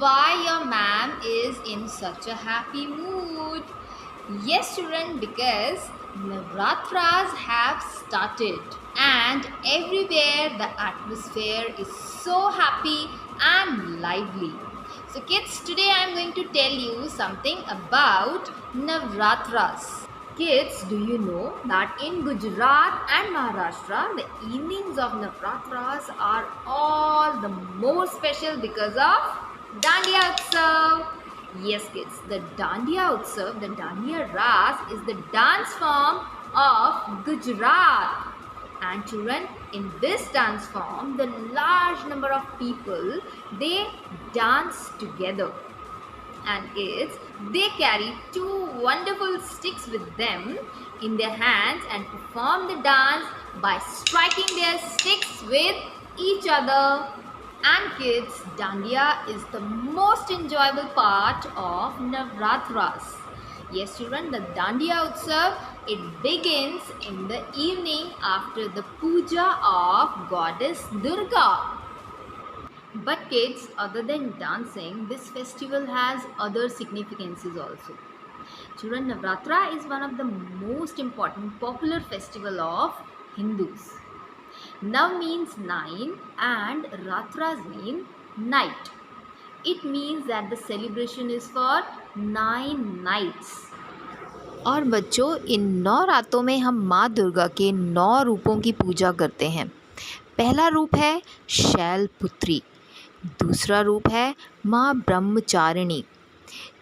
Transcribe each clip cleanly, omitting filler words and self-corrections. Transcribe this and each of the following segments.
why your ma'am is in such a happy mood? Yes, children, because Navratras have started and everywhere the atmosphere is so happy and lively. So, kids, today I am going to tell you something about Navratras. Kids, do you know that in Gujarat and Maharashtra, the evenings of Navratras are all the more special because of Dandiya Utsav? Yes, kids, the Dandiya Utsav, the Dandiya Ras is the dance form of Gujarat. And children, in this dance form, the large number of people, they dance together, and they carry two wonderful sticks with them in their hands and perform the dance by striking their sticks with each other. And kids, Dandiya is the most enjoyable part of Navratras. Yes, children, the Dandiya Utsav, it begins in the evening after the puja of goddess Durga. But kids, other than dancing, this festival has other significances also. Children, Navratra is one of the most important popular festival of Hindus. Nav means 9 and Ratras mean night. It means that the celebration is for 9 nights. और बच्चों, इन 9 रातों में हम माँ दुर्गा के 9 रूपों की पूजा करते हैं। पहला रूप है शैलपुत्री, दूसरा रूप है माँ ब्रह्मचारिणी,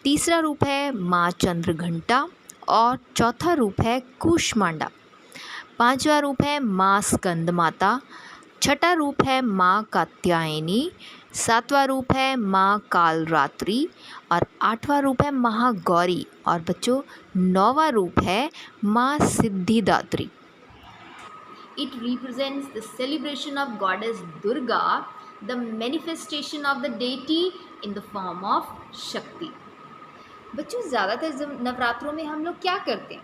तीसरा रूप है माँ चंद्रघंटा और चौथा रूप है कूष्मांडा। पांचवा रूप है माँ स्कंद माता, छठा रूप है माँ कात्यायनी, सातवां रूप है माँ कालरात्रि और आठवां रूप है महागौरी और बच्चों नौवां रूप है माँ Siddhidatri. It represents the celebration of goddess Durga, the manifestation of the deity in the form of Shakti. बच्चों, ज़्यादातर नवरात्रों में हम लोग क्या करते हैं?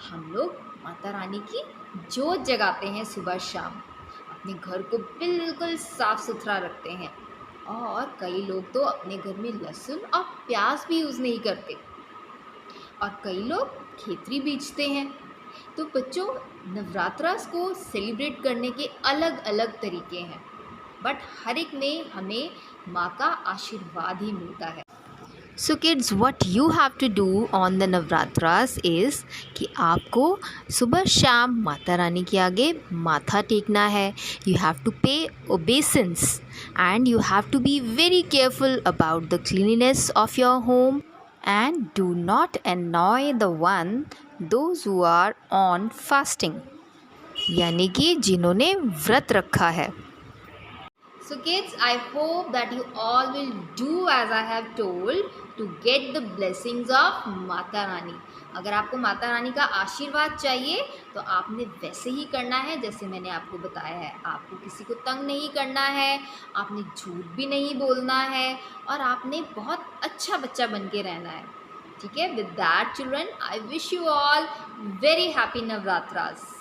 हम लोग माता रानी की जोत जगाते हैं सुबह शाम, अपने घर को बिल्कुल साफ सुथरा रखते हैं और कई लोग तो अपने घर में लहसुन और प्याज भी यूज़ नहीं करते और कई लोग खेतरी बीजते हैं। तो बच्चों, नवरात्रास को सेलिब्रेट करने के अलग अलग तरीके हैं, बट हर एक में हमें माँ का आशीर्वाद ही मिलता है। So kids, what you have to do on the Navratras is कि आपको सुबह शाम माता रानी के आगे माथा टेकना है। You have to pay obeisance and you have to be very careful about the cleanliness of your home and do not annoy the one those who are on fasting, यानी कि जिन्होंने व्रत रखा है। So kids, I hope that you all will do as I have told to get the blessings of Mata Rani. अगर आपको माता रानी का आशीर्वाद चाहिए तो आपने वैसे ही करना है जैसे मैंने आपको बताया है। आपको किसी को तंग नहीं करना है, आपने झूठ भी नहीं बोलना है और आपने बहुत अच्छा बच्चा बन के रहना है। ठीक है? With that children, I wish you all very happy Navratras.